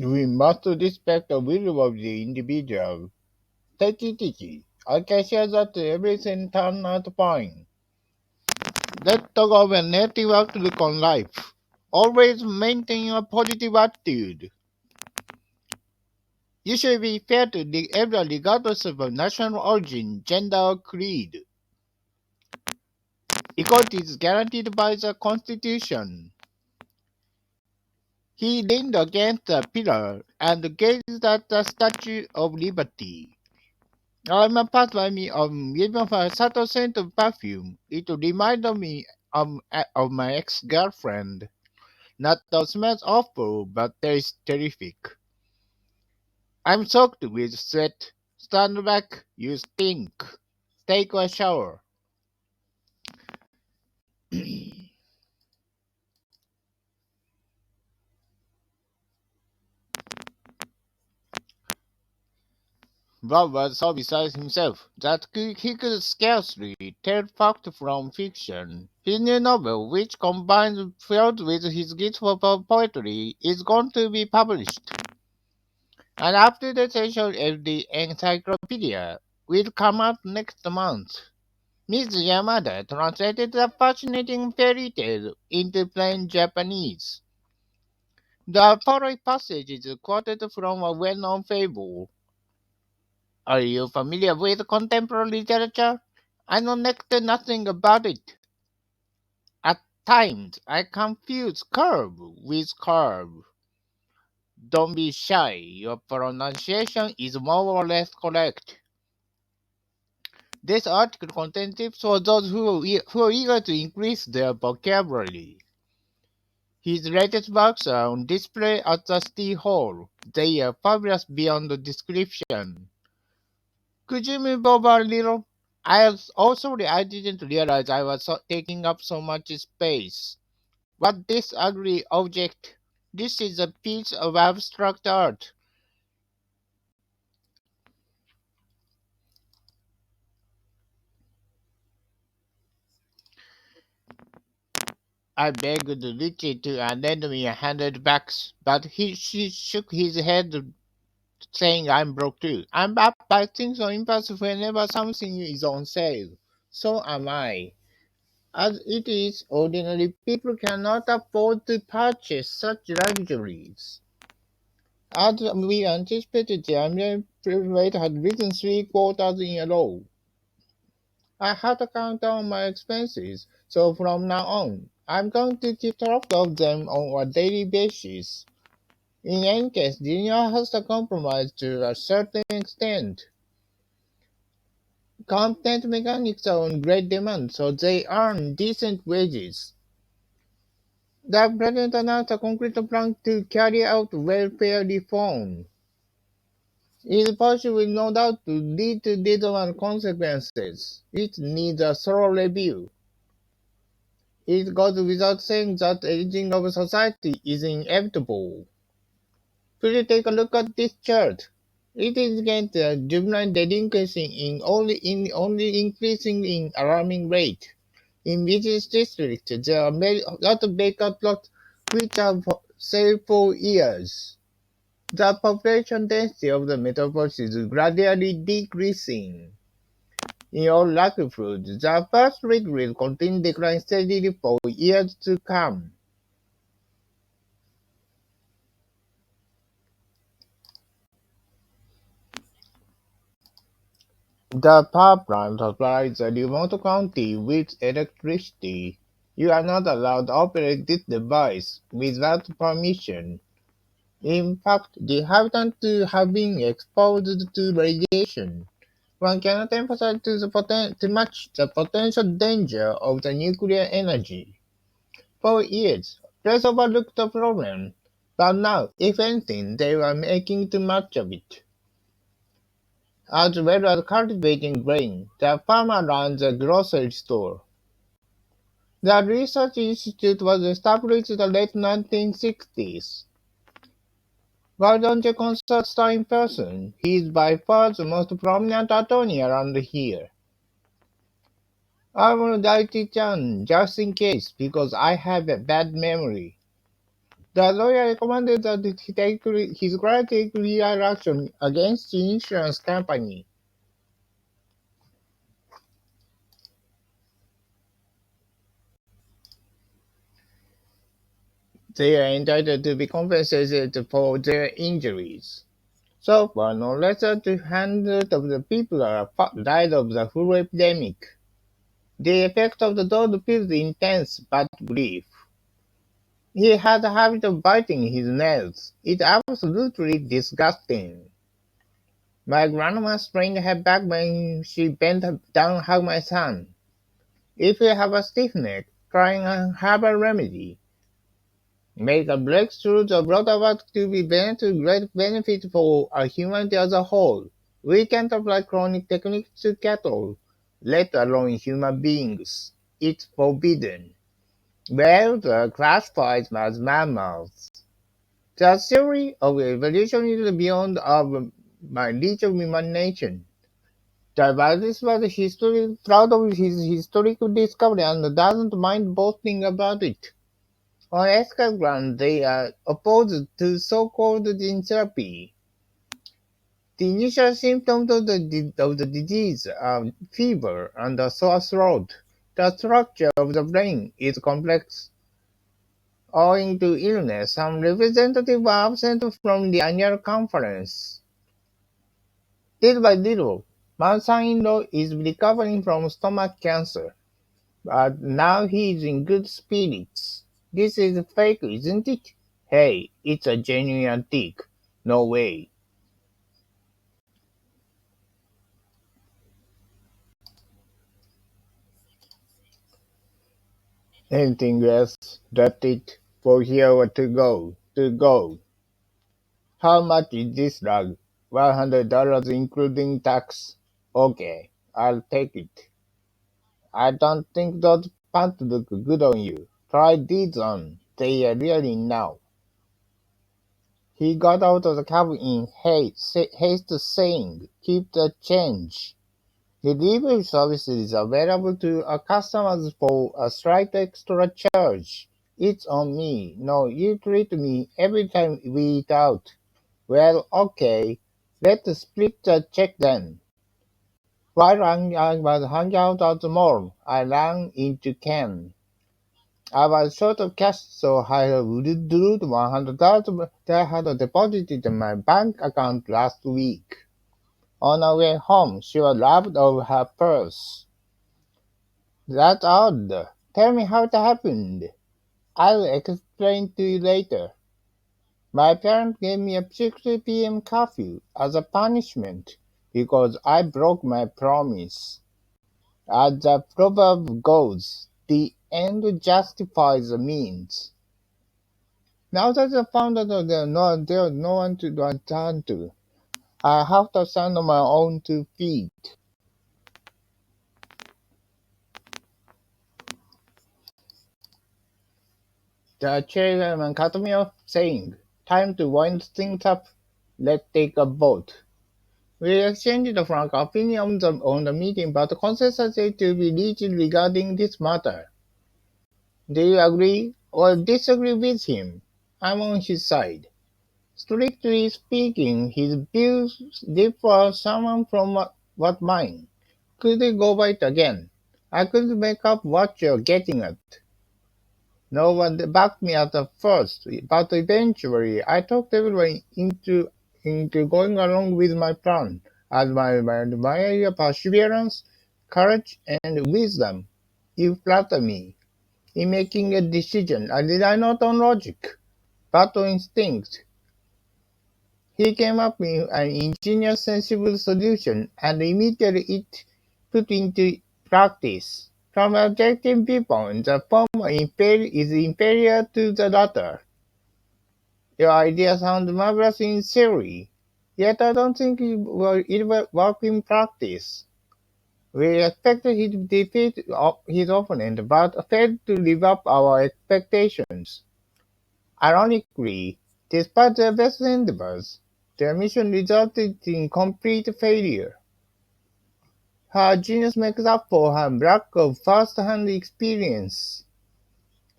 We must respect the will of the individual. Take it easy. I can share that everything turned out fine. Let's talk about a native outlook on life. Always maintain a positive attitude. You should be fair to everyone regardless of national origin, gender, or creed. Equality is guaranteed by the Constitution. He leaned against a pillar and gazed at the Statue of Liberty. I'm a part of me even for a subtle scent of perfume. It reminded me of my ex-girlfriend. Not that smells awful, but tastes terrific. I'm soaked with sweat. Stand back, you stink. Take a shower. Bob was so beside himself that he could scarcely tell fact from fiction. His new novel, which combines field with his gift for poetry, is going to be published. An up-to-date edition of the encyclopedia will come out next month. Ms. Yamada translated the fascinating fairy tale into plain Japanese. The following passage is quoted from a well-known fable. Are you familiar with contemporary literature? I know next to nothing about it. At times, I confuse curve with curve. Don't be shy. Your pronunciation is more or less correct. This article contains tips for those who are eager to increase their vocabulary. His latest works are on display at the City Hall. They are fabulous beyond description. Could you move over a little? I didn't realize I was taking up so much space. What this ugly object? This is a piece of abstract art. I begged Richie to lend me $100, but she shook his head, saying I'm broke too. I'm up by things on impulse whenever something is on sale. So am I. As it is, ordinary people cannot afford to purchase such luxuries. As we anticipated, the American rate had risen 3 quarters in a row. I had to count down my expenses, so from now on, I'm going to keep track of them on a daily basis. In any case, the union has to compromise to a certain extent. Competent mechanics are on great demand, so they earn decent wages. The president announced a concrete plan to carry out welfare reform. His policy will no doubt lead to dismal consequences. It needs a thorough review. It goes without saying that aging of society is inevitable. Please take a look at this chart. It indicates juvenile delinquency only increasing in alarming rate. In business districts, there are a lot of vacant plots which have sale for years. The population density of the metropolis is gradually decreasing. In all likelihood, the first rate will continue to decline steadily for years to come. The power plant supplies a remote county with electricity. You are not allowed to operate this device without permission. In fact, the inhabitants have been exposed to radiation. One cannot emphasize too much the potential danger of the nuclear energy. For years, press overlooked the problem, but now, if anything, they were making too much of it. As well as cultivating grain, the farmer runs a grocery store. The research institute was established in the late 1960s. Why don't you consult Star in person? He is by far the most prominent attorney around here. I will write it down just in case, because I have a bad memory. The lawyer recommended that he take his client take legal action against the insurance company. They are entitled to be compensated for their injuries. So far, no less than 200 of the people died of the flu epidemic. The effect of the dog feels intense but brief. He had a habit of biting his nails. It's absolutely disgusting. My grandma sprained her back when she bent down to hug my son. If you have a stiff neck, try a herbal remedy. Make a breakthrough brought about to be to great benefit for humanity as a whole. We can't apply chronic techniques to cattle, let alone human beings. It's forbidden. Well, the classified as mammals. The theory of evolution is beyond my reach of imagination. Tavares was proud of his historical discovery and doesn't mind boasting about it. On ethical grounds, they are opposed to so-called gene therapy. The initial symptoms of the disease are fever and a sore throat. The structure of the brain is complex. Owing to illness, some representatives were absent from the annual conference. Little by little, my son-in-law is recovering from stomach cancer, but now he is in good spirits. This is fake, isn't it? Hey, it's a genuine tick. No way. Anything else? That's it. For here to go. To go. How much is this rug? $100 including tax. Okay, I'll take it. I don't think those pants look good on you. Try these on. They are really now. He got out of the cab in haste saying, "Keep the change." Delivery service is available to our customers for a slight extra charge. It's on me. No, you treat me every time we eat out. Well, okay. Let's split the check then. While I was hanging out at the mall, I ran into Ken. I was short of cash, so I withdrew $100 that I had deposited in my bank account last week. On our way home, she was robbed of her purse. That's odd. Tell me how it happened. I'll explain to you later. My parents gave me a 6 p.m. curfew as a punishment because I broke my promise. As the proverb goes, the end justifies the means. Now that I found out that there's no one to turn to, I have to stand on my own 2 feet. The chairman cut me off, saying, "Time to wind things up. Let's take a vote." We exchanged frank opinions on the meeting, but consensus is to be reached regarding this matter. Do you agree or disagree with him? I'm on his side. Strictly speaking, his views differ somewhat from what mine. Could we go by it again? I couldn't make up what you're getting at. No one backed me at the first, but eventually I talked everyone into going along with my plan, as my admire perseverance, courage, and wisdom. You flatter me. In making a decision, I rely not on logic, but on instinct. He came up with an ingenious, sensible solution, and immediately it put into practice. From an objective viewpoint, the former is inferior to the latter. Your idea sounds marvelous in theory, yet I don't think it will work in practice. We expected him to defeat his opponent, but failed to live up our expectations. Ironically, despite their best endeavors, their mission resulted in complete failure. Her genius makes up for her lack of first-hand experience.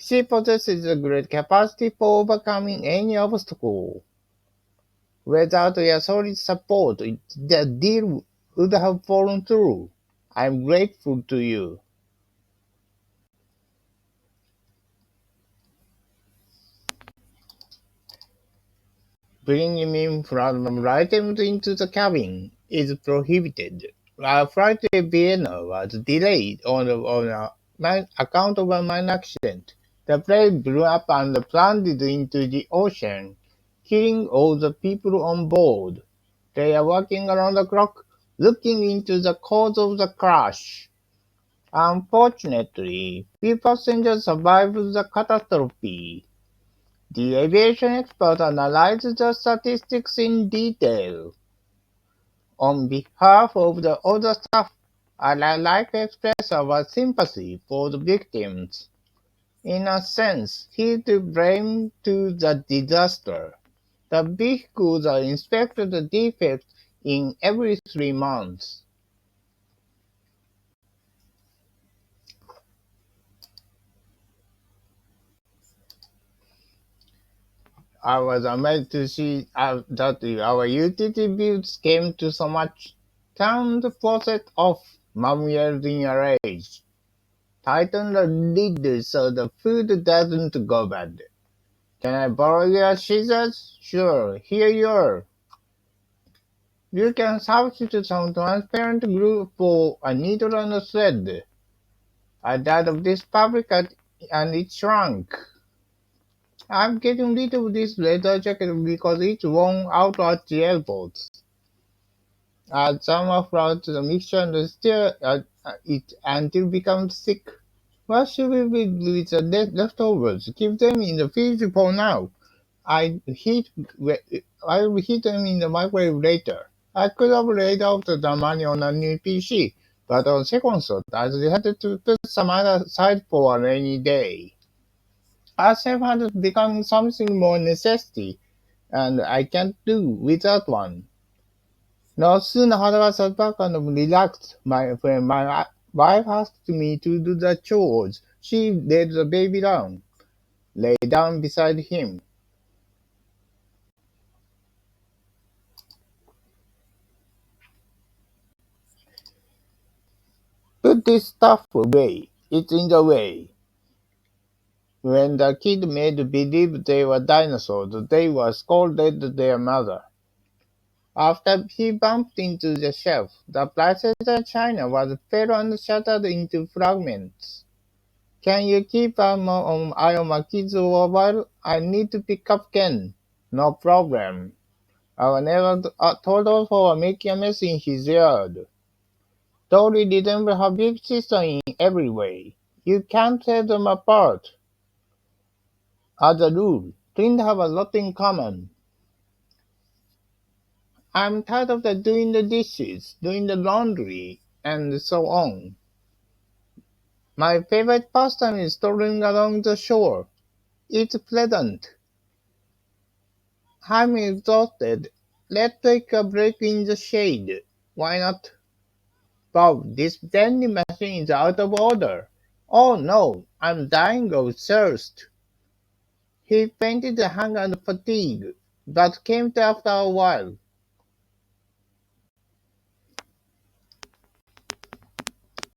She possesses a great capacity for overcoming any obstacle. Without your solid support, the deal would have fallen through. I'm grateful to you. Bringing me from items into the cabin is prohibited. Our flight to Vienna was delayed on account of a mine accident. The plane blew up and plunged into the ocean, killing all the people on board. They are working around the clock, looking into the cause of the crash. Unfortunately, few passengers survived the catastrophe. The aviation expert analyzed the statistics in detail. On behalf of the other staff, I'd like to express our sympathy for the victims. In a sense, he to blame to the disaster. The vehicles are inspected the defects in every 3 months. I was amazed to see that our utility bills came to so much. Turn the faucet off, Mom yelled in a rage. Tighten the lid so the food doesn't go bad. Can I borrow your scissors? Sure, here you are. You can substitute some transparent glue for a needle and a thread. I died of this fabric and it shrunk. I'm getting rid of this leather jacket because it's worn out at the elbows. Add some flour to the mixture and stir it until it becomes thick. What should we do with the leftovers? Keep them in the fridge for now. I heat I'll heat them in the microwave later. I could have laid out the money on a new PC, but on second thought, I decided to put some other aside for a rainy day. Ourselves has become something more necessity, and I can't do without one. No sooner had I sat back and relaxed, my wife asked me to do the chores. She laid the baby down, lay down beside him. Put this stuff away. It's in the way. When the kid made believe they were dinosaurs, they were scolded their mother. After he bumped into the shelf, the placental china was fell and shattered into fragments. Can you keep an eye on my kids for a while? I need to pick up Ken. No problem. I will never told her for making a mess in his yard. Tori resembles her big sister in every way. You can't tell them apart. As a rule, twins have a lot in common. I'm tired of doing the dishes, doing the laundry, and so on. My favorite pastime is strolling along the shore. It's pleasant. I'm exhausted. Let's take a break in the shade. Why not? Bob, this vending machine is out of order. Oh no, I'm dying of thirst. He fainted the hunger and fatigue, but came to after a while.